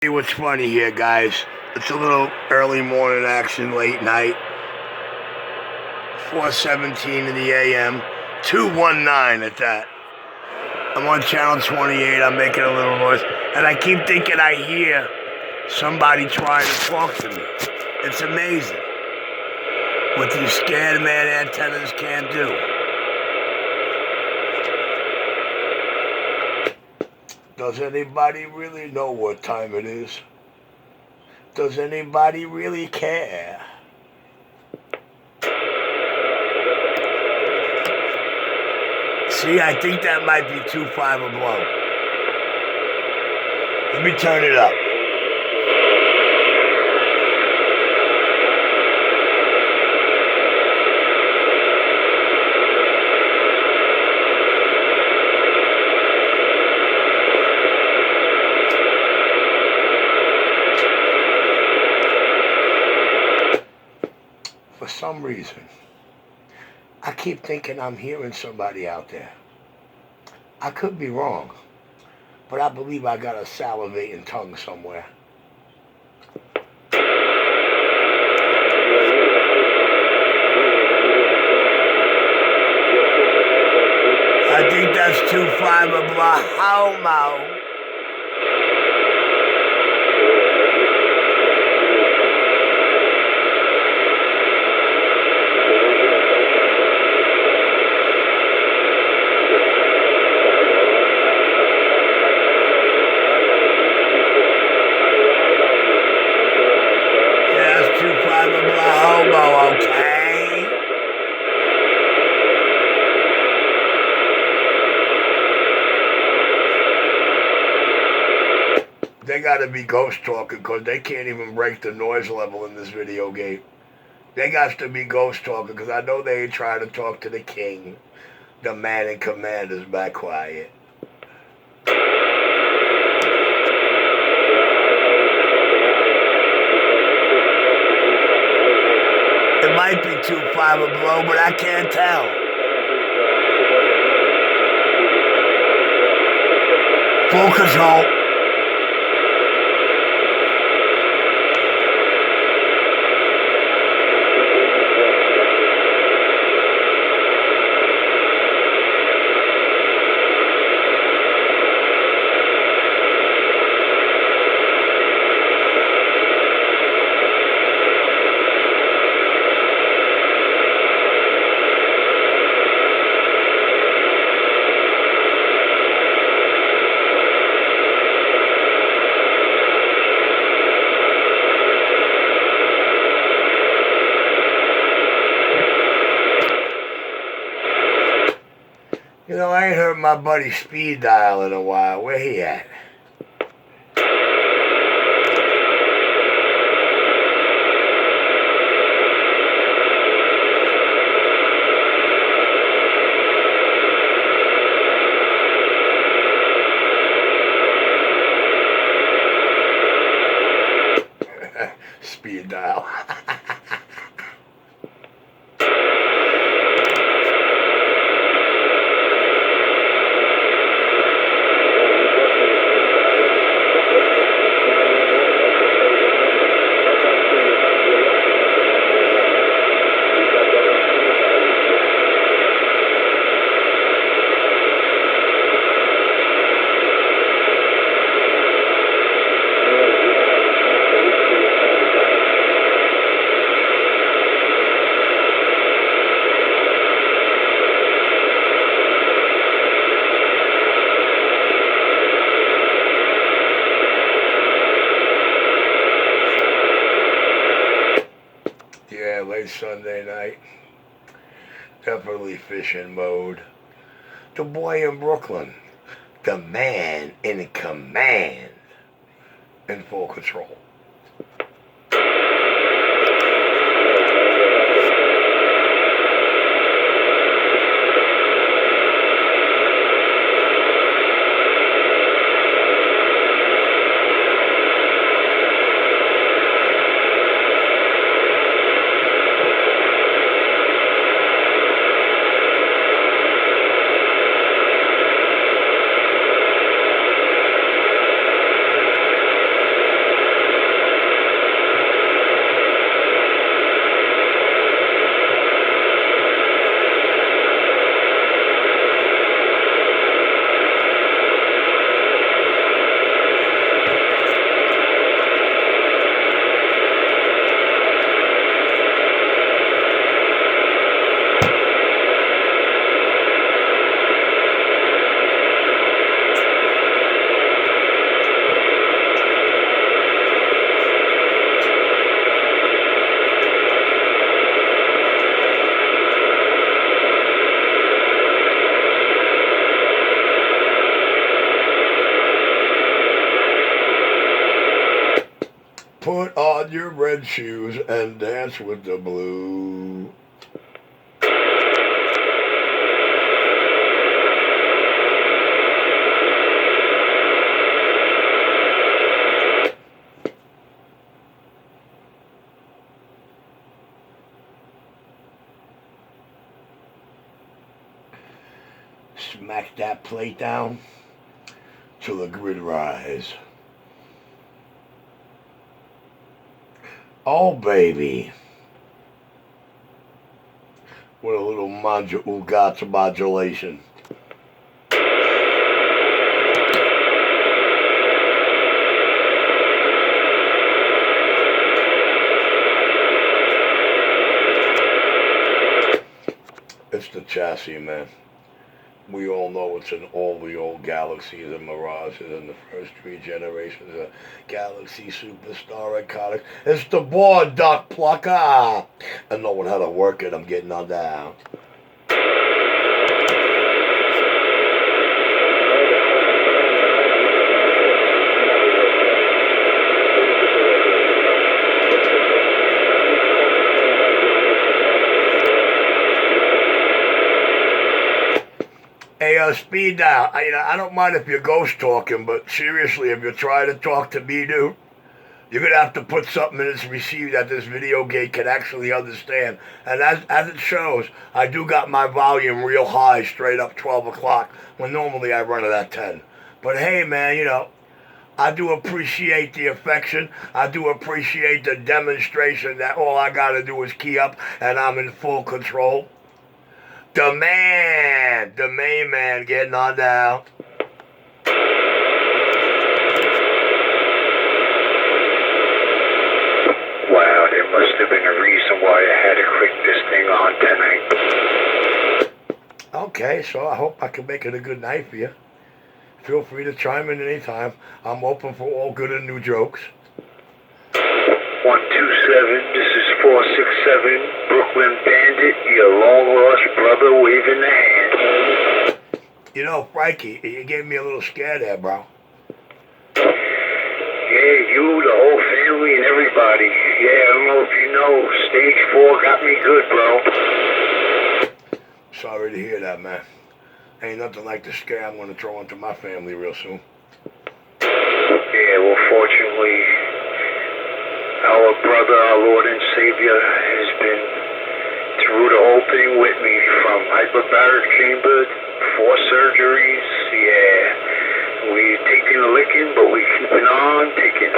Hey, what's funny here, guys? It's a little early morning action, late night. 4:17 in the a.m. 219 at that. I'm on channel 28. I'm making a little noise, and I keep thinking I hear somebody trying to talk to me. It's amazing what these scared man antennas can't do. Does anybody really know what time it is? Does anybody really care? See, I think that might be 2.5 a blow. Let me turn it up. For some reason, I keep thinking I'm hearing somebody out there. I could be wrong, but I believe I got a salivating tongue somewhere. I think that's 2.5 a blow. Okay? They gotta be ghost talking because they can't even break the noise level in this video game. They got to be ghost talking because I know they ain't trying to talk to the king. The man in command is back quiet. It might be 2.5 a blow, but I can't tell. Full control. You know, I ain't heard my buddy Speed Dial in a while. Where he at? Speed Dial. Yeah, late Sunday night. Definitely fishing mode. The boy in Brooklyn. The man in command. In full control. Put on your red shoes and dance with the blue. Smack that plate down till the grid rise. Oh, baby. With a little ugata modulation. It's the chassis, man. We all know it's in all the old Galaxies and Mirages and the first 3 generations of Galaxy Superstar Iconic. It's the board, Duck Plucker. I know how to work it. I'm getting on down. Hey, speed dial. I don't mind if you're ghost talking, but seriously, if you're trying to talk to me, dude, you're going to have to put something in this receiver that this video gate can actually understand. And as it shows, I do got my volume real high, straight up 12 o'clock, when normally I run it at 10. But hey, man, I do appreciate the affection. I do appreciate the demonstration that all I got to do is key up and I'm in full control. The main man getting on down. Wow, there must have been a reason why I had to click this thing on tonight. Okay, so I hope I can make it a good night for you. Feel free to chime in anytime. I'm open for all good and new jokes. 127, this is 467, Brooklyn Bandit, your long-lost brother waving the hand. Frankie, you gave me a little scare there, bro. Yeah, you, the whole family, and everybody. Yeah, I don't know if you know, stage 4 got me good, bro. Sorry to hear that, man. Ain't nothing like the scare I'm going to throw into my family real soon. Yeah, well, fortunately, our brother, our Lord and Savior, has been through the whole thing with me, from hyperbaric chamber, 4 surgeries. Yeah, we taking a licking, but we keeping on taking.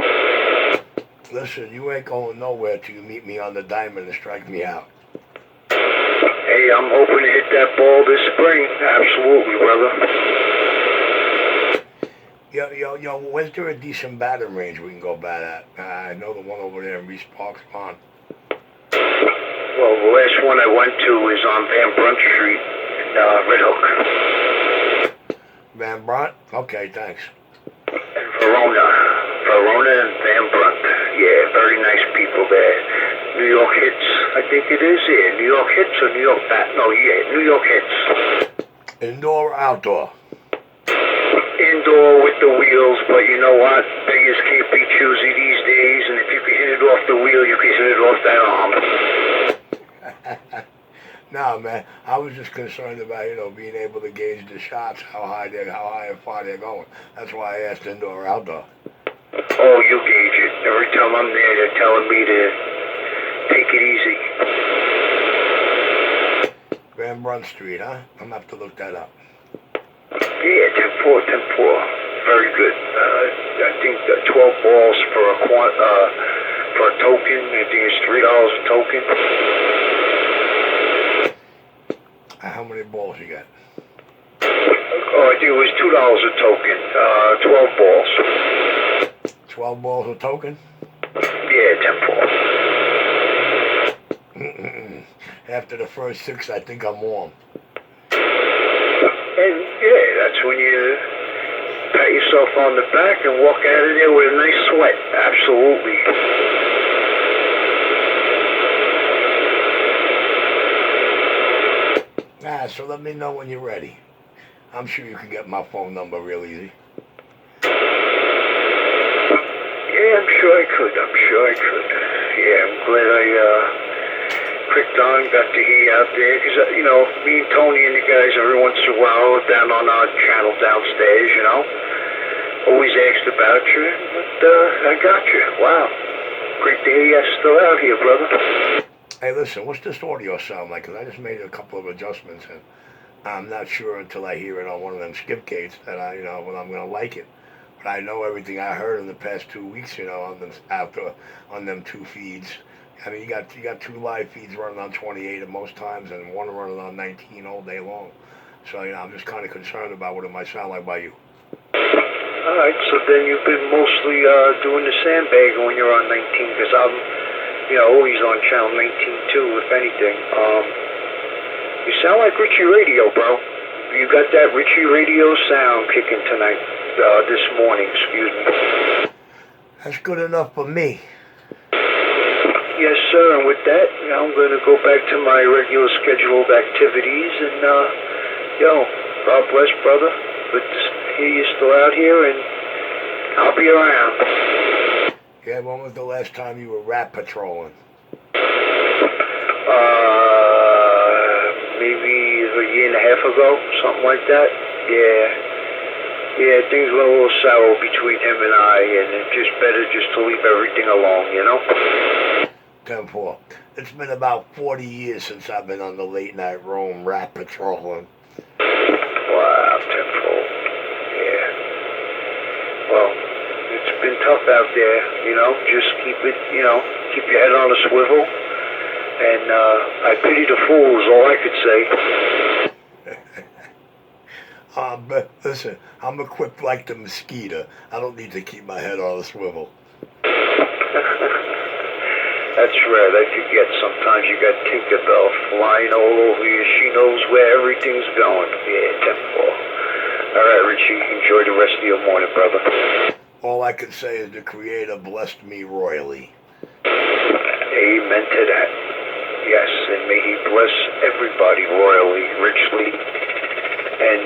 Listen, you ain't going nowhere till you meet me on the diamond and strike me out. Hey, I'm hoping to hit that ball this spring. Absolutely, brother. Yo, where's there a decent batting range we can go bat at? I know the one over there in Reese Park's Pond. Well, the last one I went to is on Van Brunt Street in Red Hook. Van Brunt? Okay, thanks. And Verona and Van Brunt. Yeah, very nice people there. New York Hits, I think it is. Yeah, New York Hits or New York Bat? No, yeah, New York Hits. Indoor or outdoor? Indoor with the wheels, but you know what? Beggars can't be choosy these days, and if you can hit it off the wheel, you can hit it off that arm. No, man. I was just concerned about, being able to gauge the shots, how high and far they're going. That's why I asked indoor or outdoor. Oh, you gauge it. Every time I'm there, they're telling me to take it easy. Van Brunt Street, huh? I'm going to have to look that up. Yeah, 10-4. Very good. I think 12 balls for a token. I think it's $3 a token. How many balls you got? Oh, I think it was $2 a token. 12 balls. 12 balls a token? Yeah, 10-4. After the first 6, I think I'm warm. And yeah, that's when you pat yourself on the back and walk out of there with a nice sweat. Absolutely. So let me know when you're ready. I'm sure you can get my phone number real easy. Yeah, I'm sure. sure I could. I'm sure I could. Yeah, I'm glad I clicked on, got to hear you out there, because, me and Tony and the guys every once in a while are down on our channel downstairs, always asked about you, but I got you. Wow. Great to hear you're still out here, brother. Hey, listen, what's this audio sound like? Because I just made a couple of adjustments, and I'm not sure until I hear it on one of them skip gates that when I'm going to like it. But I know everything I heard in the past 2 weeks, on them on them two feeds. I mean, you got two live feeds running on 28 at most times, and one running on 19 all day long. So I'm just kind of concerned about what it might sound like by you. All right, so then you've been mostly doing the sandbag when you're on 19, because I'm, always on channel 19 too, if anything. You sound like Richie Radio, bro. You got that Richie Radio sound kicking tonight, this morning, excuse me. That's good enough for me. Yes, sir, and with that, I'm going to go back to my regular scheduled activities, and, God bless, brother. But here you're still out here, and I'll be around. Yeah, when was the last time you were rat patrolling? Maybe a year and a half ago, something like that. Yeah, things went a little sour between him and I, and it's just better just to leave everything alone, 10-4. It's been about 40 years since I've been on the late night roam rat patrolling. Wow, 10-4. Yeah. Well, it's been tough out there, just keep it, keep your head on a swivel. And I pity the fools, all I could say. But listen, I'm equipped like the mosquito. I don't need to keep my head on a swivel. That's right, I forget. Sometimes you got Tinkerbell flying all over you. She knows where everything's going. Yeah, 10-4. All right, Richie, enjoy the rest of your morning, brother. All I can say is the Creator blessed me royally. Amen to that. Yes, and may he bless everybody royally, richly, and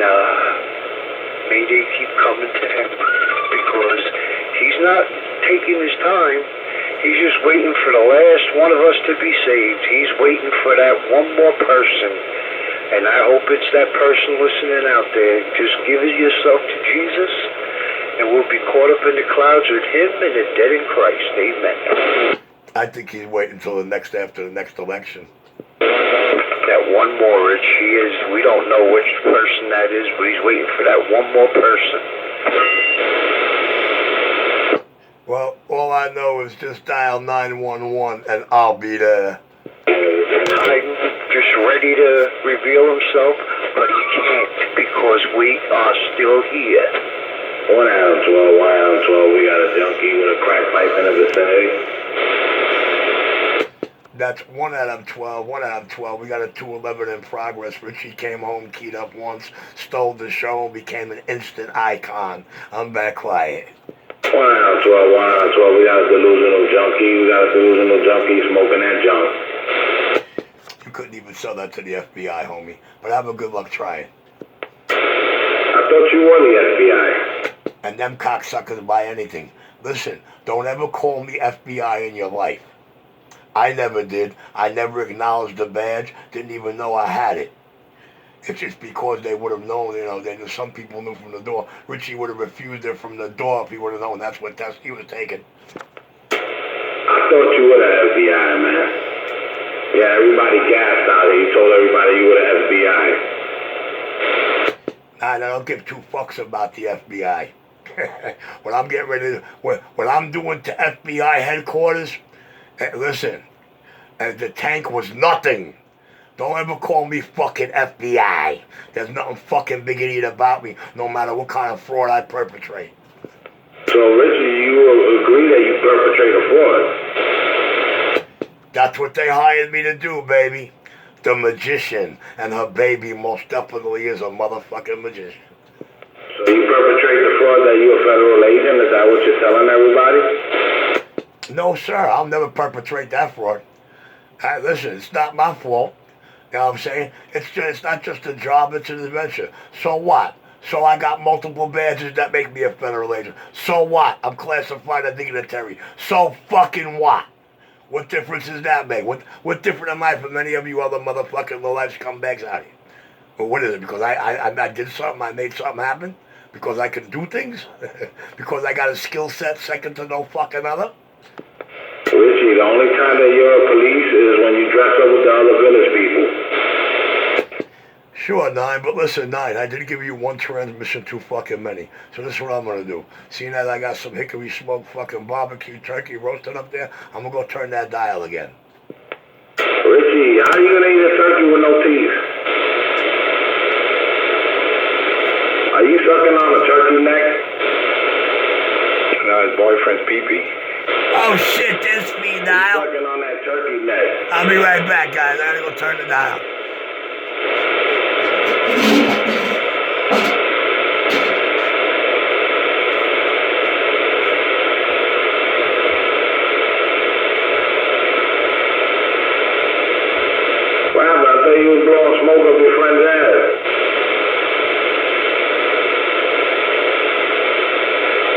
may they keep coming to him, because he's not taking his time. He's just waiting for the last one of us to be saved. He's waiting for that one more person, and I hope it's that person listening out there. Just give yourself to Jesus, and we'll be caught up in the clouds with him and the dead in Christ. Amen. I think he's waiting until after the next election. That one more, Rich, we don't know which person that is, but he's waiting for that one more person. Well, all I know is just dial 911 and I'll be there. I'm just ready to reveal himself, but he can't, because we are still here. 1 out of 12, 1 out of 12, we got a junkie with a crack pipe in the vicinity. That's 1 out of 12, 1 out of 12. We got a 211 in progress. Richie came home, keyed up once, stole the show, and became an instant icon. I'm back quiet. 1 out of 12, 1 out of 12. We got a delusional junkie smoking that junk. You couldn't even sell that to the FBI, homie. But have a good luck trying. I thought you were the FBI. And them cocksuckers buy anything. Listen, don't ever call me FBI in your life. I never did. I never acknowledged the badge. Didn't even know I had it. It's just because they would have known, they knew, some people knew from the door. Richie would have refused it from the door if he would have known that's what test he was taking. I thought you were the FBI, man. Yeah, everybody gassed out here. You told everybody you were the FBI. I don't give two fucks about the FBI. When I'm getting ready to, when I'm doing to FBI headquarters, listen, the tank was nothing. Don't ever call me fucking FBI. There's nothing fucking bigoted about me, no matter what kind of fraud I perpetrate. So, Richie, you agree that you perpetrate a fraud? That's what they hired me to do, baby. The magician, and her baby most definitely is a motherfucking magician. So you perpetrate the fraud that you're a federal agent? Is that what you're telling everybody? No, sir. I'll never perpetrate that fraud. Listen, it's not my fault. You know what I'm saying? It's not just a job, it's an adventure. So what? So I got multiple badges that make me a federal agent. So what? I'm classified as dignitary. So fucking what? What difference does that make? What different am I from any of you other motherfucking low-life scumbags out here? Well, what is it? Because I did something, I made something happen? Because I can do things? Because I got a skill set second to no fucking other? Richie, the only time that you're a police is when you dress up with the other village people. Sure, Nine, but listen, Nine, I did give you one transmission too fucking many. So this is what I'm gonna do. Seeing that I got some hickory smoked fucking barbecue turkey roasted up there, I'm gonna go turn that dial again. Richie, how you gonna eat a turkey with no teeth? Are you sucking on a turkey neck? No, his boyfriend's pee-pee. Oh shit, this me You dial. sucking on that turkey neck. I'll be right back, guys. I gotta go turn the dial. What happened? I thought you was blowing smoke up your friend's ass.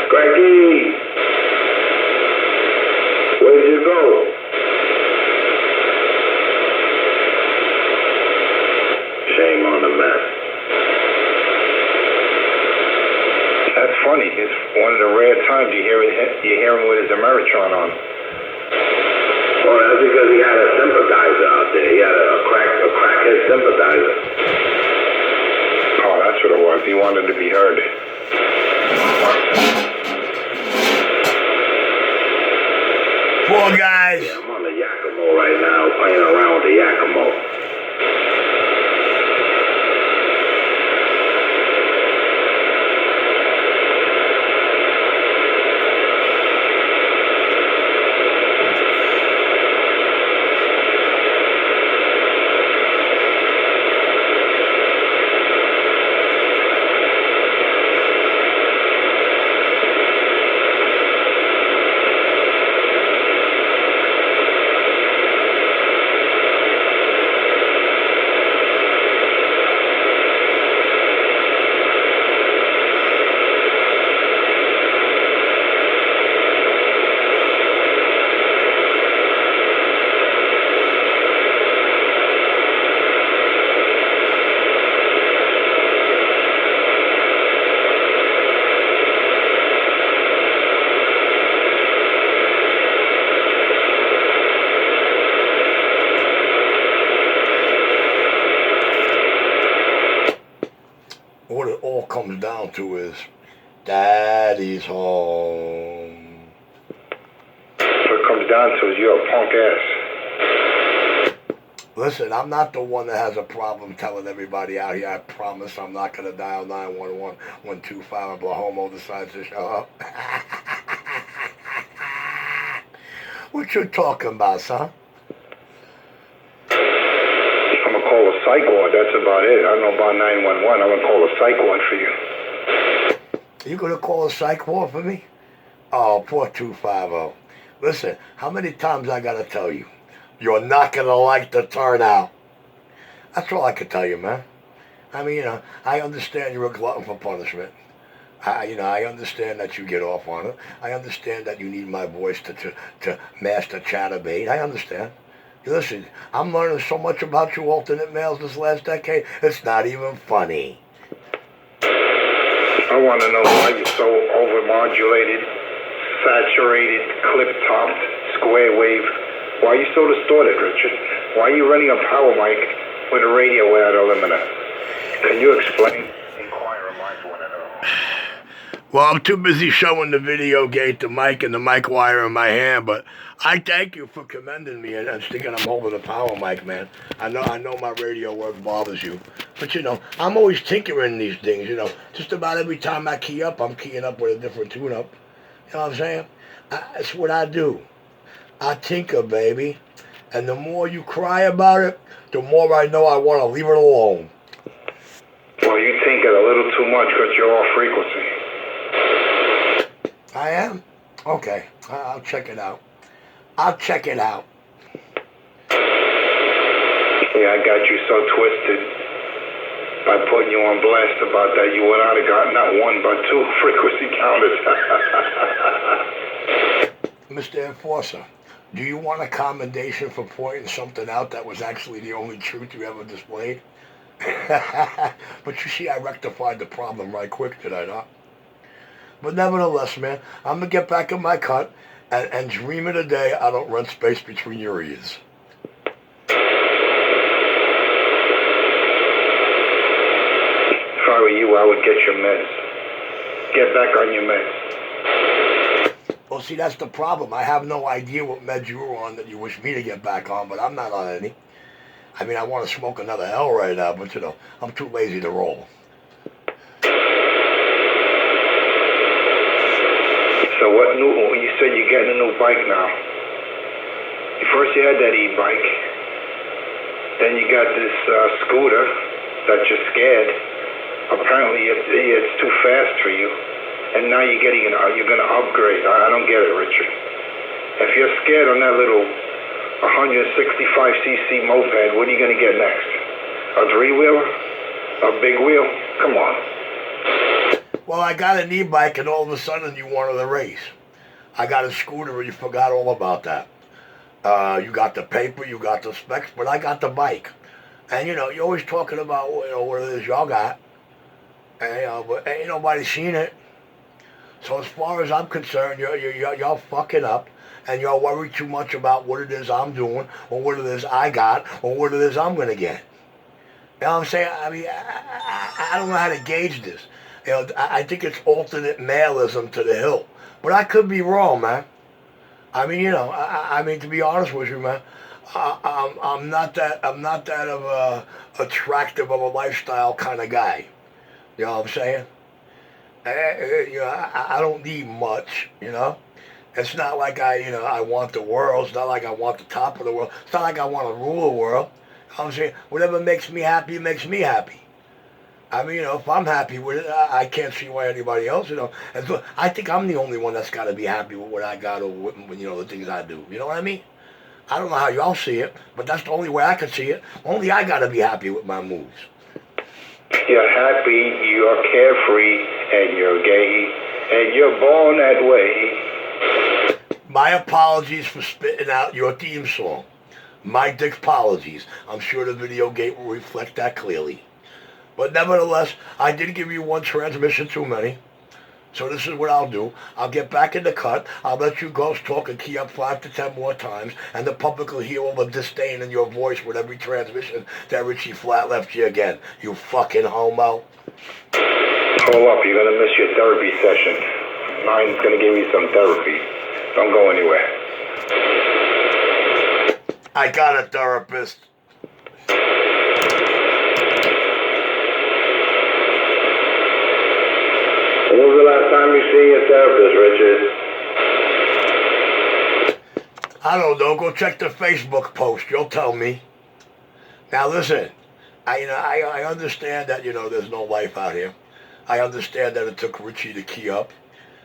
Cracky, where'd you go? Shame on the mess. That's funny. It's one of the rare times you hear him with his Ameritron on. Well, that's because he had a sympathizer out there. He had a crackhead sympathizer. Oh, that's what it was. He wanted to be heard. Poor guys. Yeah, I'm on the Yakimo right now, playing around with the Yakimo. What it all comes down to is Daddy's home. What it comes down to is you're a punk ass. Listen, I'm not the one that has a problem telling everybody out here. I promise I'm not going to dial 911 125 if a homo decides to show up. What you talking about, son? I'm going to call a psych ward. That's about it. I don't know about 911. I'm going to call a psych ward for you. You going to call a psych ward for me? Oh, poor 250. Listen, how many times I got to tell you? You're not going to like the turnout. That's all I can tell you, man. I mean, I understand you're a glutton for punishment. I understand that you get off on it. I understand that you need my voice to master chatterbait. I understand. Listen, I'm learning so much about you alternate males this last decade, it's not even funny. I want to know why you're so overmodulated, saturated, clip-topped, square wave. Why are you so distorted, Richard? Why are you running a power mic with a radio without a limiter? Can you explain? Inquire minds want to know. Well, I'm too busy showing the video gate, the mic, and the mic wire in my hand, but I thank you for commending me and thinking I'm holding the power mic, man. I know my radio work bothers you, but I'm always tinkering these things, Just about every time I key up, I'm keying up with a different tune-up. You know what I'm saying? That's what I do. I tinker, baby. And the more you cry about it, the more I know I want to leave it alone. Well, you tinker a little too much because you're off frequency. I am? Okay. I'll check it out. I'll check it out. Yeah, I got you so twisted. by putting you on blast about that. You would not have got not one but two frequency counters. Mr. Enforcer, do you want a commendation for pointing something out that was actually the only truth you ever displayed? But you see, I rectified the problem right quick, did I not? But nevertheless, man, I'm going to get back in my cut and dream of the day I don't rent space between your ears. If I were you, I would get your meds. Get back on your meds. Well, see, that's the problem. I have no idea what meds you were on that you wish me to get back on, but I'm not on any. I mean, I want to smoke another L right now, but, you know, I'm too lazy to roll. So what new, you said you're getting a new bike now. First you had that e-bike. Then you got this scooter that you're scared. Apparently it's too fast for you. And now you're going to upgrade. I don't get it, Richard. If you're scared on that little 165cc moped, what are you going to get next? A three-wheeler? A big wheel? Come on. Well, I got an e-bike and all of a sudden you wanted a race. I got a scooter and you forgot all about that. You got the paper, you got the specs, but I got the bike. And, you know, you're always talking about, you know, what it is y'all got. And, but ain't nobody seen it. So as far as I'm concerned, y'all fucking up, and y'all worry too much about what it is I'm doing, or what it is I got, or what it is I'm going to get. You know what I'm saying? I mean, I don't know how to gauge this. You know, I think it's alternate maleism to the hilt. But I could be wrong, man. I mean, you know, I mean, to be honest with you, man, I'm not that of a attractive of a lifestyle kind of guy. You know what I'm saying? You know, I don't need much, you know? It's not like I want the world. It's not like I want the top of the world. It's not like I want to rule the world. You know what I'm saying? Whatever makes me happy, makes me happy. I mean, you know, if I'm happy with it, I can't see why anybody else, you know. And so I think I'm the only one that's got to be happy with what I got or with, you know, the things I do. You know what I mean? I don't know how y'all see it, but that's the only way I can see it. Only I got to be happy with my moves. You're happy, you're carefree, and you're gay, and you're born that way. My apologies for spitting out your theme song. My dick apologies. I'm sure the video gate will reflect that clearly. But nevertheless, I did give you one transmission too many. So this is what I'll do. I'll get back in the cut. I'll let you girls talk and key up 5 to 10 more times, and the public will hear all the disdain in your voice with every transmission that Richie Flat left you again. You fucking homo. Hold up, you're going to miss your therapy session. Mine's going to give you some therapy. Don't go anywhere. I got a therapist. When was the last time you seen your therapist, Richard? I don't know. Go check the Facebook post. You'll tell me. Now listen, I understand that, you know, there's no life out here. I understand that it took Richie to key up.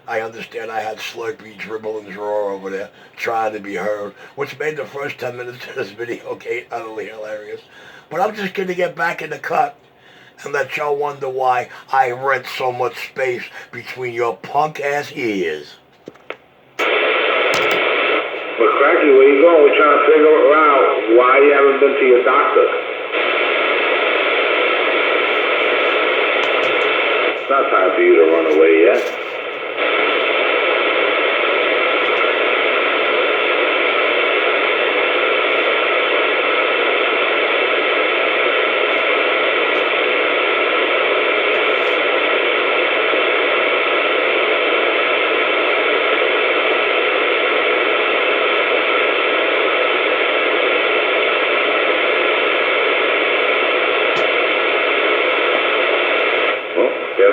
I understand I had Slurpee dribble and draw over there trying to be heard, which made the first 10 minutes of this video utterly hilarious. But I'm just going to get back in the cut and let y'all wonder why I rent so much space between your punk-ass ears. But Cracky, where you going? We're trying to figure out why you haven't been to your doctor. It's not time for you to run away yet.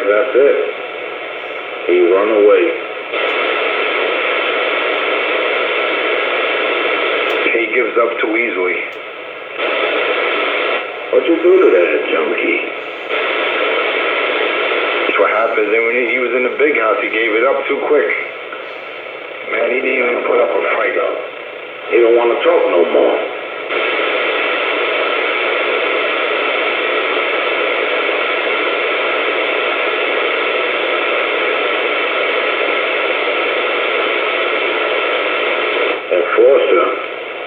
That's it. He run away. He gives up too easily. What you do to that junkie? That's what happens. And when he was in the big house, he gave it up too quick. Man, he didn't even put up a fight. He don't want to talk no more.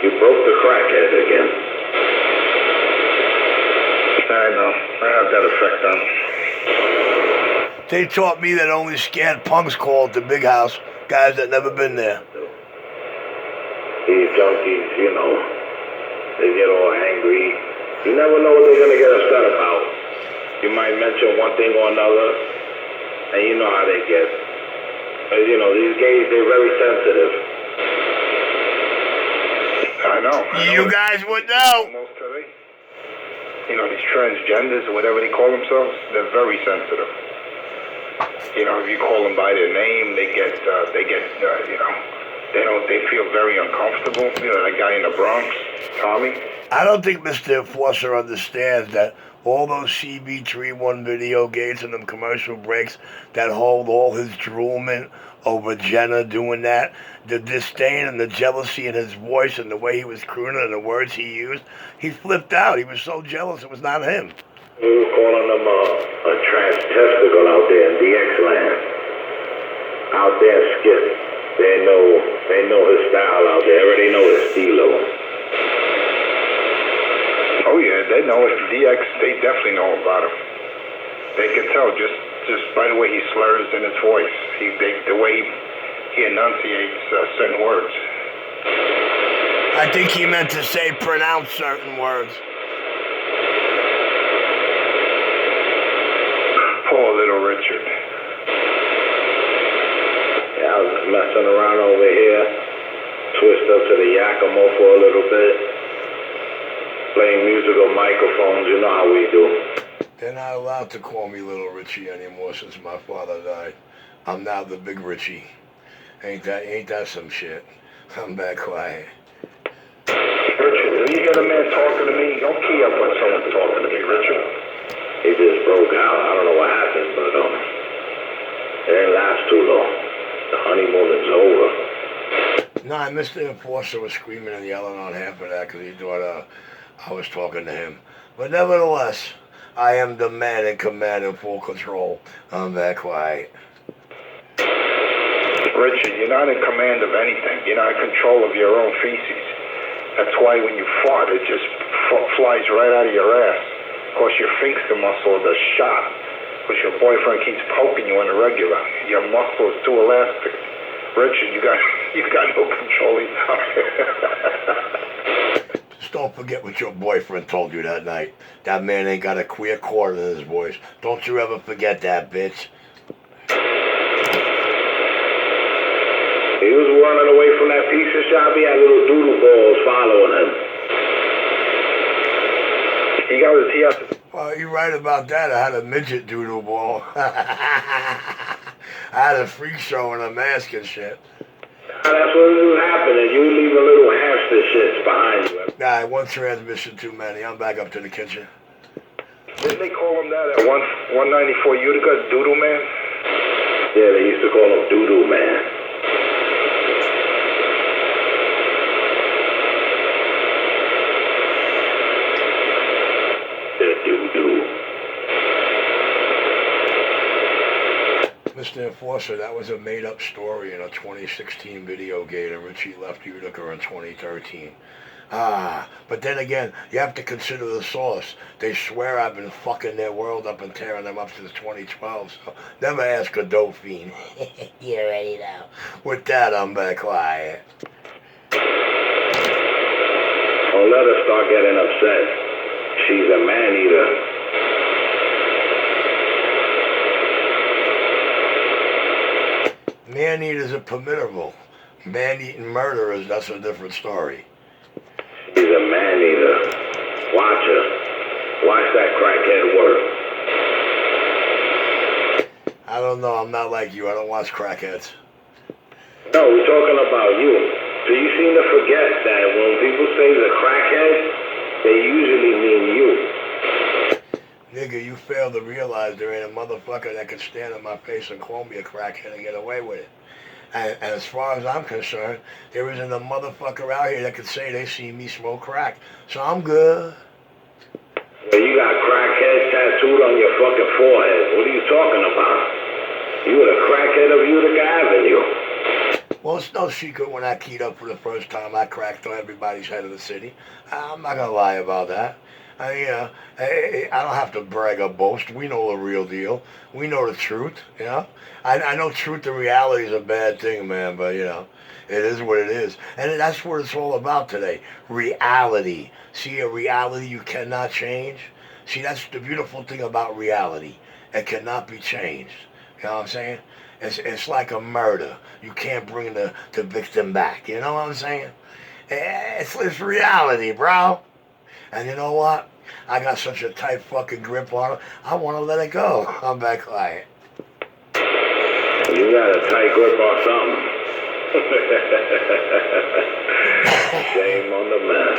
You broke the crackhead again. I know. I have that effect on him. They taught me that only scared punks call it the big house, guys that never been there. These junkies, you know, they get all angry. You never know what they're gonna get upset about. You might mention one thing or another, and you know how they get. But, you know, these gays, they're very sensitive. I know. You guys would know. Most today. You know, these transgenders or whatever they call themselves, they're very sensitive. You know, if you call them by their name, they get, you know, they feel very uncomfortable. You know, that guy in the Bronx, Tommy. I don't think Mr. Enforcer understands that all those CB31 video gates and them commercial breaks that hold all his droolment over Jenna doing that, the disdain and the jealousy in his voice and the way he was crooning and the words he used, he flipped out. He was so jealous it was not him. We were calling them a trans-testicle out there in DX land. Out there in Skip. They know his style out there. They already know his stilo. Oh yeah, they know it. DX, they definitely know about him. They can tell just by the way he slurs in his voice, the way he enunciates certain words. I think he meant to say pronounce certain words. Poor little Richard. Yeah, I was messing around over here, twist up to the Yakimo for a little bit, playing musical microphones, you know how we do. They're not allowed to call me Little Richie anymore since my father died. I'm now the Big Richie. Ain't that some shit? I'm back quiet. Richard, when you hear a man talking to me, don't key up when someone's talking to me, Richard. He just broke out. I don't know what happened, but it didn't last too long. The honeymoon is over. Nah, Mr. Enforcer was screaming and yelling on half of that because he thought I was talking to him. But nevertheless, I am the man in command and full control. I'm back quiet. Richard, you're not in command of anything. You're not in control of your own feces. That's why when you fart, it just flies right out of your ass. Of course, your sphincter muscle is shot. Because your boyfriend keeps poking you on the regular. Your muscle is too elastic. Richard, you got no control. Just don't forget what your boyfriend told you that night. That man ain't got a queer chord in his voice. Don't you ever forget that, bitch. He was running away from that pizza shop. He had little doodle balls following him. Well, you're right about that. I had a midget doodle ball. I had a freak show in a mask and shit. That's what was happening. You leave a little hamster shits behind you. Nah, one transmission too many. I'm back up to the kitchen. Didn't they call him that at 194 Utica, Doodle Man? Yeah, they used to call him Doodle Man. Mr. Enforcer, that was a made-up story in a 2016 video game, and Richie left Utica in 2013. But then again, you have to consider the source. They swear I've been fucking their world up and tearing them up since 2012, so never ask a dope fiend. You already know. With that, I'm back quiet. Don't let her start getting upset. She's a man-eater. Man-eaters are permittable. Man-eating murderers, that's a different story. She's a man-eater. Watch her. Watch that crackhead work. I don't know, I'm not like you. I don't watch crackheads. No, we're talking about you. So you seem to forget that when people say the crackhead, they usually mean you. Nigga, you fail to realize there ain't a motherfucker that can stand in my face and call me a crackhead and get away with it. And as far as I'm concerned, there isn't a motherfucker out here that could say they see me smoke crack. So I'm good. Well, you got crackhead tattooed on your fucking forehead. What are you talking about? You were the crackhead of Utica Avenue. Well, it's no secret when I keyed up for the first time, I cracked on everybody's head of the city. I'm not gonna lie about that. I don't have to brag or boast. We know the real deal. We know the truth. I know truth and reality is a bad thing, man. But it is what it is, and that's what it's all about today. Reality. See, a reality you cannot change. See, that's the beautiful thing about reality. It cannot be changed. You know what I'm saying? It's like a murder. You can't bring the victim back. You know what I'm saying? It's reality, bro. And you know what? I got such a tight fucking grip on it. I want to let it go. I'm back quiet. You got a tight grip on something. Shame on the man.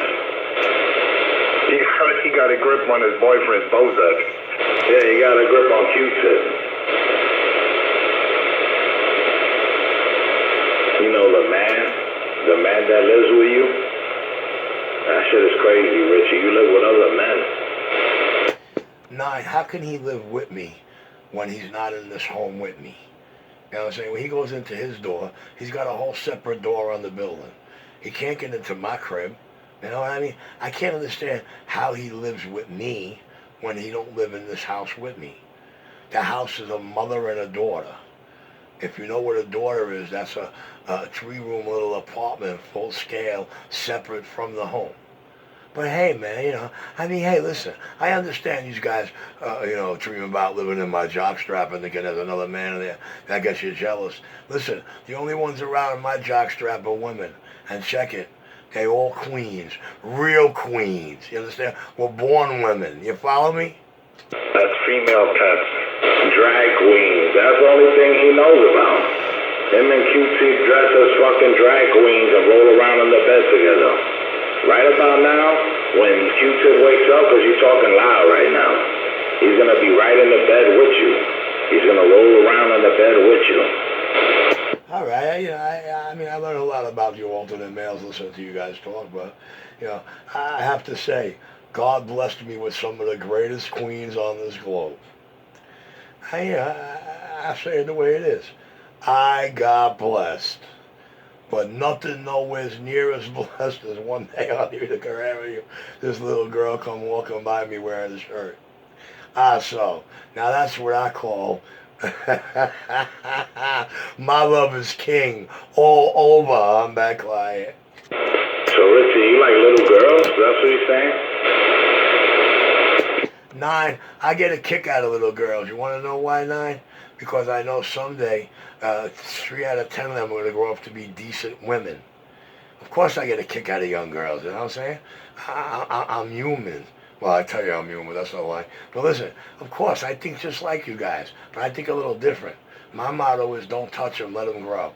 He got a grip on his boyfriend's Bozak. Yeah, he got a grip on Q-tip. You know the man that lives with you? That shit is crazy, Richie. You live with other men. Nine, how can he live with me when he's not in this home with me? You know what I'm saying? When he goes into his door, he's got a whole separate door on the building. He can't get into my crib. You know what I mean? I can't understand how he lives with me when he don't live in this house with me. The house is a mother and a daughter. If you know what a daughter is, that's a 3-room little apartment, full scale, separate from the home. But hey, man, hey, listen, I understand you guys, dream about living in my jockstrap and thinking there's another man in there. That gets you jealous. Listen, the only ones around in my jockstrap are women. And check it. They all queens. Real queens. You understand? We're born women. You follow me? That's female pets. Drag queens. That's the only thing he knows about. Him and QT dress as fucking drag queens and roll around in the bed together. Right about now, when Q-Tip wakes up, because you're talking loud right now, he's going to be right in the bed with you. He's going to roll around in the bed with you. All right. I learned a lot about you alternate males listening to you guys talk, but, I have to say, God blessed me with some of the greatest queens on this globe. I say it the way it is. I got blessed. But nothing nowhere near as blessed as one day on Utica Avenue, this little girl come walking by me wearing a shirt. So, now that's what I call my love is king all over. I'm back quiet. So, Richie, you like little girls? That's what you're saying? 9, I get a kick out of little girls. You want to know why, 9? Because I know someday 3 out of 10 of them are going to grow up to be decent women. Of course I get a kick out of young girls, you know what I'm saying? I'm human. Well, I tell you I'm human, that's not a lie. But listen, of course, I think just like you guys, but I think a little different. My motto is don't touch them, let them grow.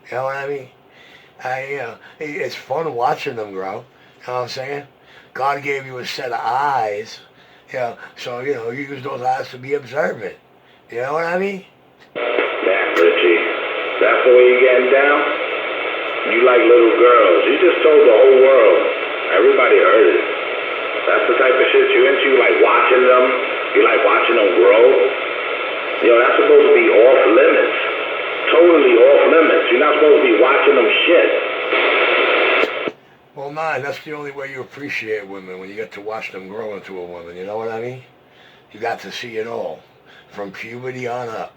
You know what I mean? It's fun watching them grow, you know what I'm saying? God gave you a set of eyes, so, you use those eyes to be observant. You know what I mean? Damn, Richie. That's the way you're getting down? You like little girls. You just told the whole world. Everybody heard it. That's the type of shit you into. You like watching them. You like watching them grow. That's supposed to be off limits. Totally off limits. You're not supposed to be watching them shit. Well, 9, that's the only way you appreciate women, when you get to watch them grow into a woman. You know what I mean? You got to see it all. From puberty on up.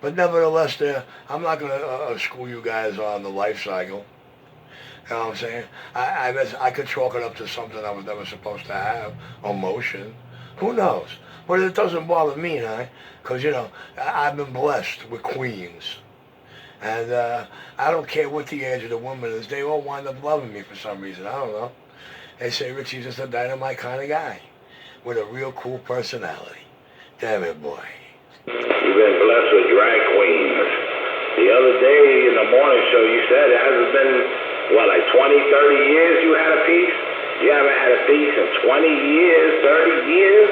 But nevertheless, I'm not going to school you guys on the life cycle. You know what I'm saying? I could chalk it up to something I was never supposed to have. Emotion. Who knows? But it doesn't bother me, because, I've been blessed with queens. And I don't care what the age of the woman is. They all wind up loving me for some reason. I don't know. They say Richie's just a dynamite kind of guy with a real cool personality. Damn it, boy. You've been blessed with drag queens. The other day in the morning show, you said it hasn't been, like 20, 30 years you had a piece? You haven't had a piece in 20 years, 30 years?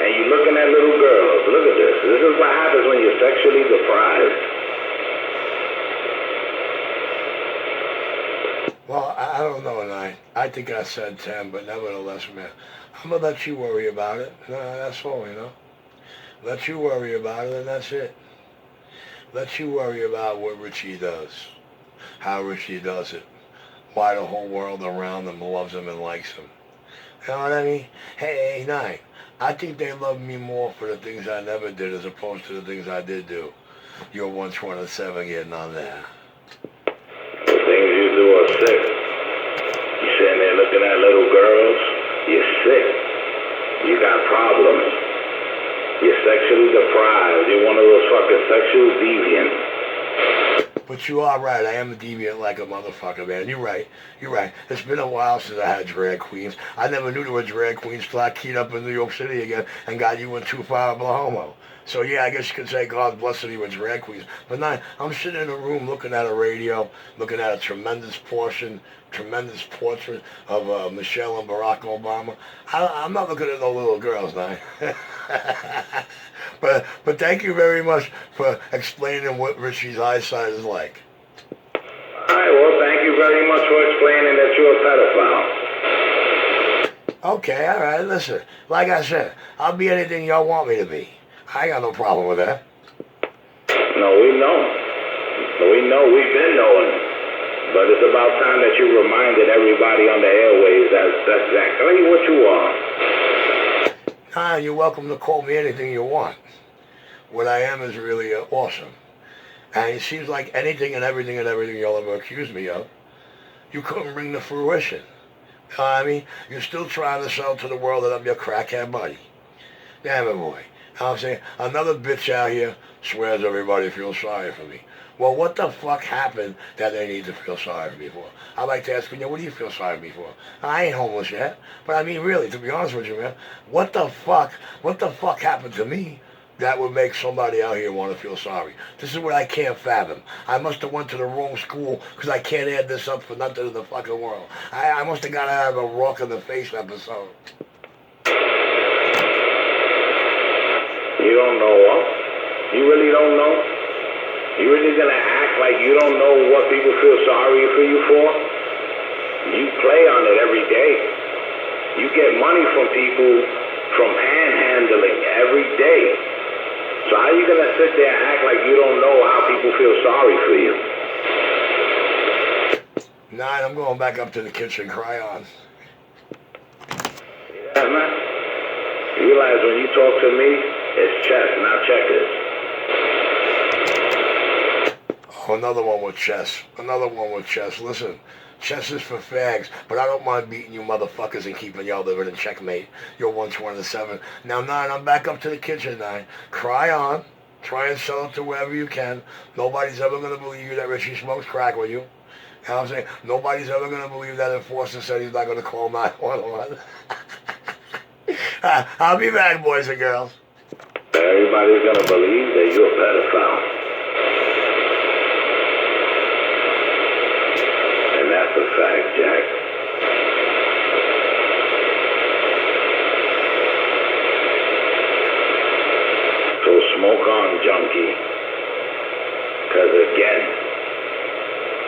And you're looking at little girls. Look at this. This is what happens when you're sexually deprived. Well, I don't know, 9. I think I said 10, but nevertheless, man, I'm going to let you worry about it. That's all, Let you worry about it, and that's it. Let you worry about what Richie does. how Richie does it. Why the whole world around him loves him and likes him. You know what I mean? Hey, Nine, I think they love me more for the things I never did as opposed to the things I did do. You're 127 getting on there. The things you do are sick. You sitting there looking at little girls, you're sick. You got problems. You're sexually deprived. You're one of those fucking sexual deviants. But you are right. I am a deviant like a motherfucker, man. You're right. You're right. It's been a while since I had drag queens. I never knew there were drag queens till I keyed up in New York City again and got you in 2-5 Oklahoma. So yeah, I guess you could say God bless you with drag queens. But now I'm sitting in a room looking at a radio, looking at a tremendous portrait of Michelle and Barack Obama. I'm not looking at no little girls now. but thank you very much for explaining what Richie's eyesight is like. All right, well, thank you very much for explaining that you're a pedophile. Okay, all right, listen. Like I said, I'll be anything y'all want me to be. I ain't got no problem with that. No, we know. We've been knowing. But it's about time that you reminded everybody on the airwaves that's exactly what you are. You're welcome to call me anything you want. What I am is really awesome. And it seems like anything and everything you'll ever accuse me of, you couldn't bring to fruition. You know what I mean? You're still trying to sell to the world that I'm your crackhead buddy. Damn it, boy. I'm saying, another bitch out here swears everybody feels sorry for me. Well, what the fuck happened that they need to feel sorry for me for? I'd like to ask you, what do you feel sorry for me for? I ain't homeless yet. But I mean, really, to be honest with you, man, what the fuck happened to me that would make somebody out here want to feel sorry? This is what I can't fathom. I must have went to the wrong school because I can't add this up for nothing in the fucking world. I must have got out of a rock in the face episode. You don't know what? You really don't know? You really gonna act like you don't know what people feel sorry for you for? You play on it every day. You get money from people from panhandling every day. So how you gonna sit there and act like you don't know how people feel sorry for you? Nine, I'm going back up to the kitchen, cry on. Yeah, man. You realize when you talk to me, it's chess, not checkers. Oh, another one with chess. Listen, chess is for fags, but I don't mind beating you motherfuckers and keeping y'all living in checkmate. You're 127. Now, Nine, I'm back up to the kitchen, Nine. Cry on. Try and sell it to wherever you can. Nobody's ever going to believe you that Richie smokes crack with you. You know what I'm saying? Nobody's ever going to believe that enforcer said he's not going to call 911. I'll be back, boys and girls. Everybody's going to believe that you're a pedophile. And that's a fact, Jack. So smoke on, junkie. Because again,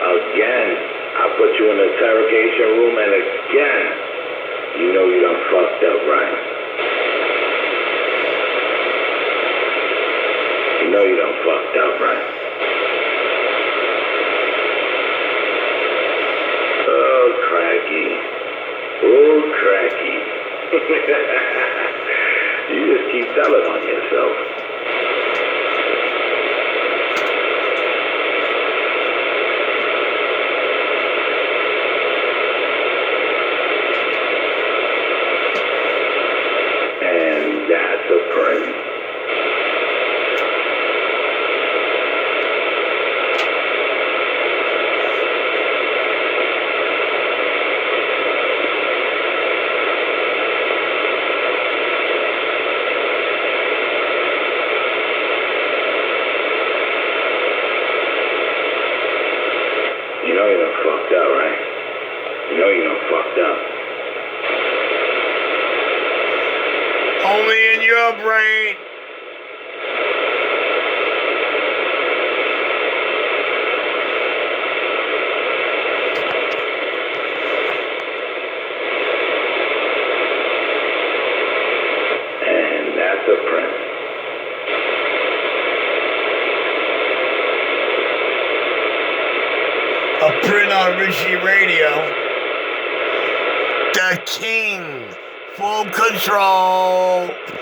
I put you in the interrogation room and again, you know you done fucked up, right? You know you done fucked up, right? Oh, cracky. You just keep telling on yourself. And that's a prank. You know you done fucked up, right? You know you done fucked up. Only in your brain. And that's a prank. a print on Rishi Radio. The King. Full control.